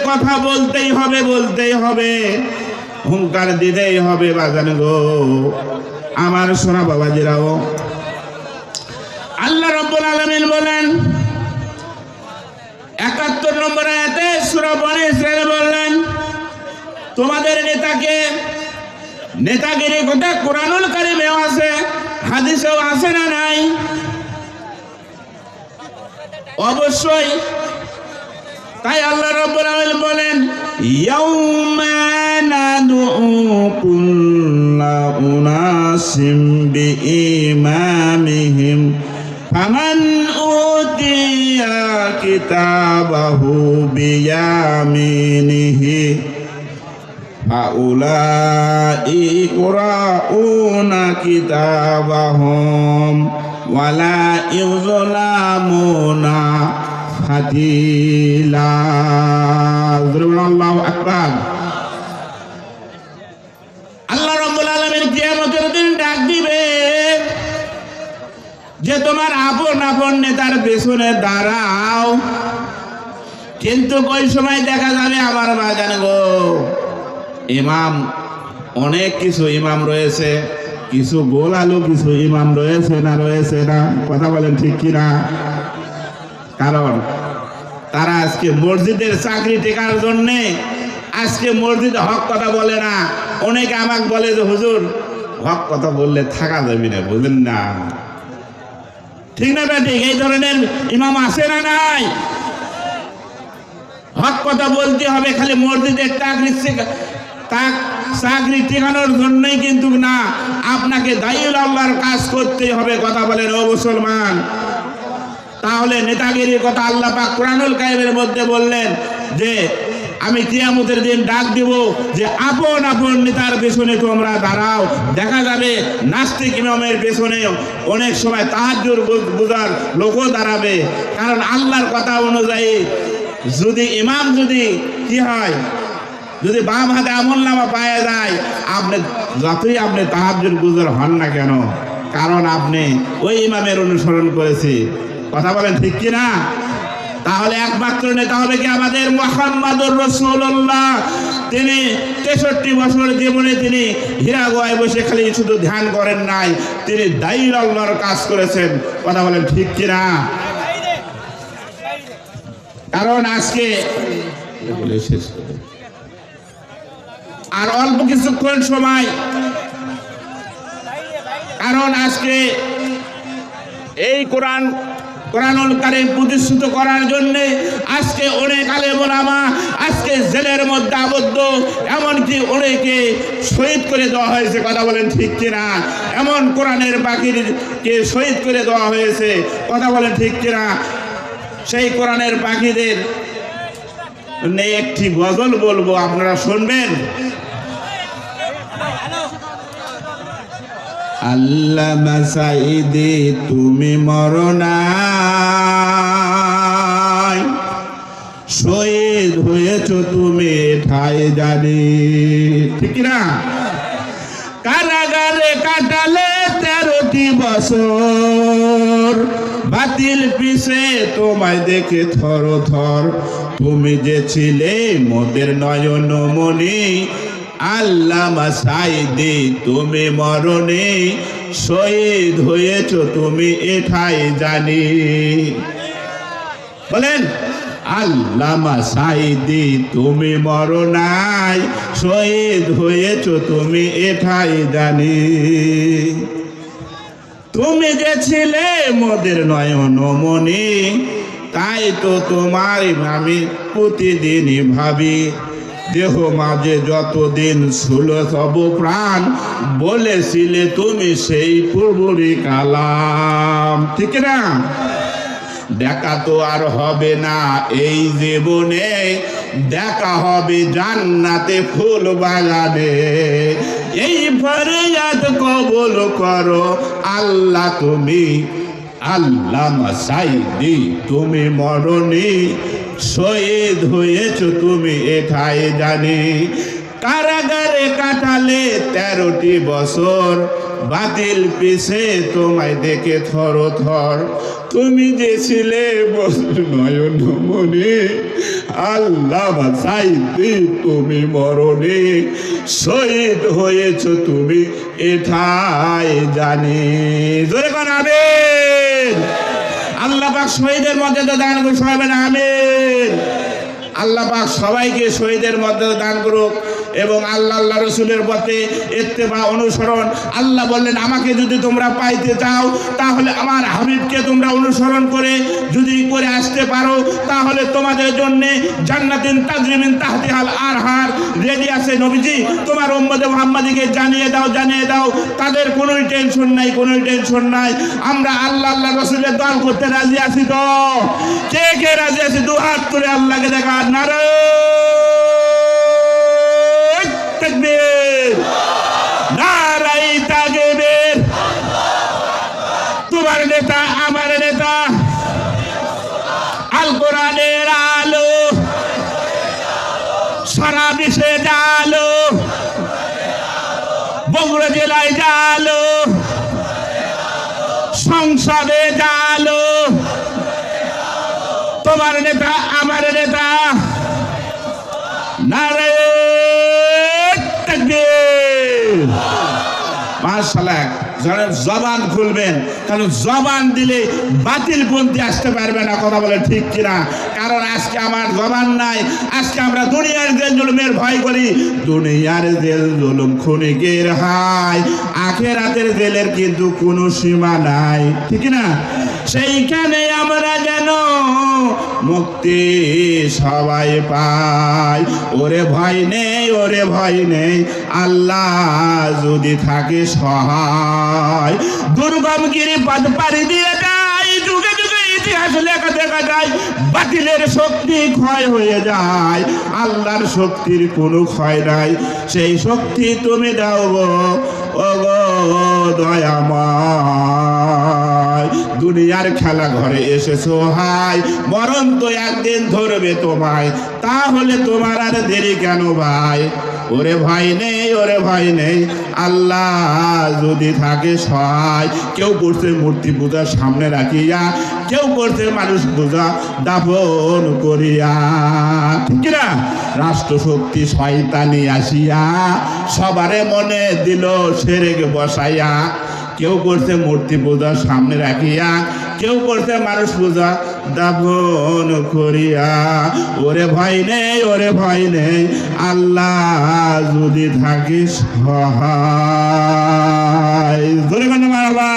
কথা বলতেই হবে, হুঙ্কার দিতেই হবে বাজান গো আমার সোনা বাবাজিরাও। আল্লাহ রাব্বুল আলামিন বলেন ৭১ নম্বর আয়াতে সূরা বনী ইসরাঈল বললেন, তোমাদের নেতাগিরি কথা কোরআনুল কারীমেও আছে, হাদিসেও আছে না নাই? অবশ্যই। তাই আল্লাহ রাব্বুল আলামিন বলেন, ইয়াউমা নাদউ কুল্লা উনাসিম বিইমামিহিম ফামান উতিয়া কিতাবাহু বিয়ামিনিহি ফাউলাই ইকরাউনা কিতাবাহুম ওয়ালা ইউযলামুনা ফাতিলা। আল্লাহু আকবার। আল্লাহ রাব্বুল আলামিন কিয়ামতের দিন ডাক দিবে যে তোমার আপন নেতার পেছনে দাঁড়াও, কিন্তু ওই সময় দেখা যাবে আমার বাজান গো ইমাম, অনেক কিছু ইমাম রয়েছে, কিছু গোলালু কিছু ইমাম রয়েছে না, কথা বলেন ঠিক কিনা? কারণ তারা আজকে মসজিদের চাকরি টেকার জন্যে আজকে মসজিদে হক কথা বলে না। অনেকে আমাকে বলে যে হুজুর হক কথা বললে থাকা যাবে না, বুঝলেন না? ঠিক না ঠিক? এই ধরনের ইমাম আছে না নাই? হক কথা বলতে হবে, খালি মসজিদের চাকরি টেকানোর জন্যই কিন্তু না, আপনাকে দায়ীউল আল্লাহর কাজ করতে হবে। কথা বলেন ও মুসলমান। তাহলে নেতাগিরির কথা আল্লাহ পাক কোরআনুল কারীমের মধ্যে বললেন যে আমি কিয়ামতের দিন ডাক দিব যে আপন নেতার পেছনে তোমরা দাঁড়াও। দেখা যাবে নাস্তিক ইমামের পেছনে অনেক সময় তাহাজ্জুদ বুঝার লোকও দাঁড়াবে। কারণ আল্লাহর কথা অনুযায়ী যদি ইমাম কি হয়, যদি বাম হাতে আমলনামা পাওয়া যায়, যতই আপনি তাহাজ্জুদ গুজার হন না কেন, কারণ আপনি ওই ইমামের অনুসরণ করেছি। কথা বলেন ঠিক কিনা? তাহলে একমাত্র নেতা হবে কি আমাদের মুহাম্মাদুর রাসূলুল্লাহ। তিনি 63 বছর জীবনে তিনি হীরাগোয়ায় বসে খালি শুধু ধ্যান করেন নাই, তিনি দায়ীউল আল্লাহর কাজ করেছেন। কথা বলেন ঠিক কিনা? কারণ আজকে আর অল্প কিছুক্ষণ সময়, কারণ আজকে এই কোরআনুল কারীম প্রতিষ্ঠিত করার জন্য আজকে অনেক আলেম ওলামা আজকে জেলের মধ্যে আবদ্ধ, এমনকি অনেকে শহীদ করে দেওয়া হয়েছে। কথা বলেন ঠিক কিনা? এমন কোরআনের পাখিকে শহীদ করে দেওয়া হয়েছে। কথা বলেন ঠিক কিনা? সেই কোরআনের পাখিদের একটি গজল বলবো, আপনারা শুনবেন। আল্লামা সাঈদী তুমি মরণায়, শহীদ হয়েছ তুমি ঠাই জানি। ঠিক না? কারাগারে কাটালে 13টি বছর, বাতিল পিছে তোমায় দেখে থর থর, তুমি যে ছিলে মোদের নয়নমণি। আল্লামা সাঈদী তুমি মরণে, শহীদ হয়েছ তুমি এঠাই জানি। বলেন আল্লামা সাঈদী তুমি মরণায়, শহীদ হয়েছ তুমি এঠাই জানি। তুমি যে ছিলে মোদের নয়নমণি, তাই তো তোমার আমি প্রতিদিনই ভাবি। দেহ মাঝে যতদিন ছিল সব প্রাণ, বলেছিলে তুমি সেই পূর্বরই কালাম। ঠিক না? দেখা তো আর হবে না এই জীবনে, দেখা হবে জান্নাতে ফুল বাগানে। এই ফরিয়াদ কবুল করো আল্লাহ তুমি। আল্লামা সাঈদী তুমি মরণি, শহীদ হয়েছ তুমি এঠাই জানি। কারাগারে কাটালে 13টি বছর, বাতিল পিছে তোমায় দেখে থর থর, তুমি যে ছিলে নয়নমণি। আল্লাহ বাঁচাইতে তুমি মরণে শহীদ হয়েছ তুমি এঠাই জানে। জোরে কোন আমিন। আল্লাহ পাক শহীদের মর্যাদা দান করুক, সবাই বলেন আমিন। আল্লাহ পাক সবাইকে শহীদের মর্যাদা দান করুক এবং আল্লাহ রসুলের পথে ইত্তেবা অনুসরণ। আল্লাহ বললেন আমাকে যদি তোমরা পাইতে চাও তাহলে আমার হাবিবকে তোমরা অনুসরণ করে যদি করে আসতে পারো তাহলে তোমাদের জন্য জান্নাতিন তাজরি মিন তাহতিহাল আনহার রেডি আছে। নবীজি তোমার উম্মতে মুহাম্মাদীকে জানিয়ে দাও তাদের কোনো টেনশন নাই। আমরা আল্লাহ রসুলের দল করতে রাজি আছি তো? কে রাজি আছি? দু হাত তুলে আল্লাহকে দেখা। নারায়ে তাকবীর, নারায়ে তাকবীর। তোমার নেতা আমার নেতা, আল কোরআনের আলো সারা বিশ্বে জালো, বগুড়া জেলায় জালো, সংসদে জালো। তোমার নেতা আমার নেতা, নারায়ে তাকবীর। মাশাআল্লাহ। জবান খুলবেন, কারণ জবান দিলে বাতিল পন্থী আসতে পারবে না। কথা বলে ঠিক কিনা? কারণ আজকে আমার জবান নাই। আজকে আমরা দুনিয়ার জেল জুলুমের ভয় করি। দুনিয়ার জেল জুলুম ক্ষণিকের হাই, আখিরাতের জেলের কিন্তু কোনো সীমা নাই, ঠিক না? সেইখানে আমরা যেন মুক্তি সবাই পাই। ওরে ভয় নেই আল্লাহ যদি থাকে সহায়। দুর্গমগিরি পথ পাড়ি দিয়ে যায়, যুগে যুগে ইতিহাস লেখা দেখা যায়, বাতিলের শক্তি ক্ষয় হয়ে যায়, আল্লাহর শক্তির কোনো ক্ষয় নাই। সেই শক্তি তুমি দাও গো, ও গো দয়াময়। দুনিয়ার খেলা ঘরে এসেছো হাই, মরণ তো একদিন ধরবে তোমায়, তাহলে তোমার আর দেরি কেন ভাই? ওরে ভয় নেই আল্লাহ যদি থাকে সহায়। কেউ করছে মূর্তি পূজার সামনে রাখিয়া, কেউ করছে মানুষ পূজা দাফন করিয়া, ঠিক না? রাষ্ট্রশক্তি শয়তানি আসিয়া সবারে মনে দিল সেরেক বসাইয়া। কেউ করছে মূর্তি পূজা সামনে রাখিয়া, কেউ করছে মানুষ পূজা দাফন করিয়া। ওরে ভয় নেই আল্লাহ যদি থাকিস সহায়। ধরে মারবা।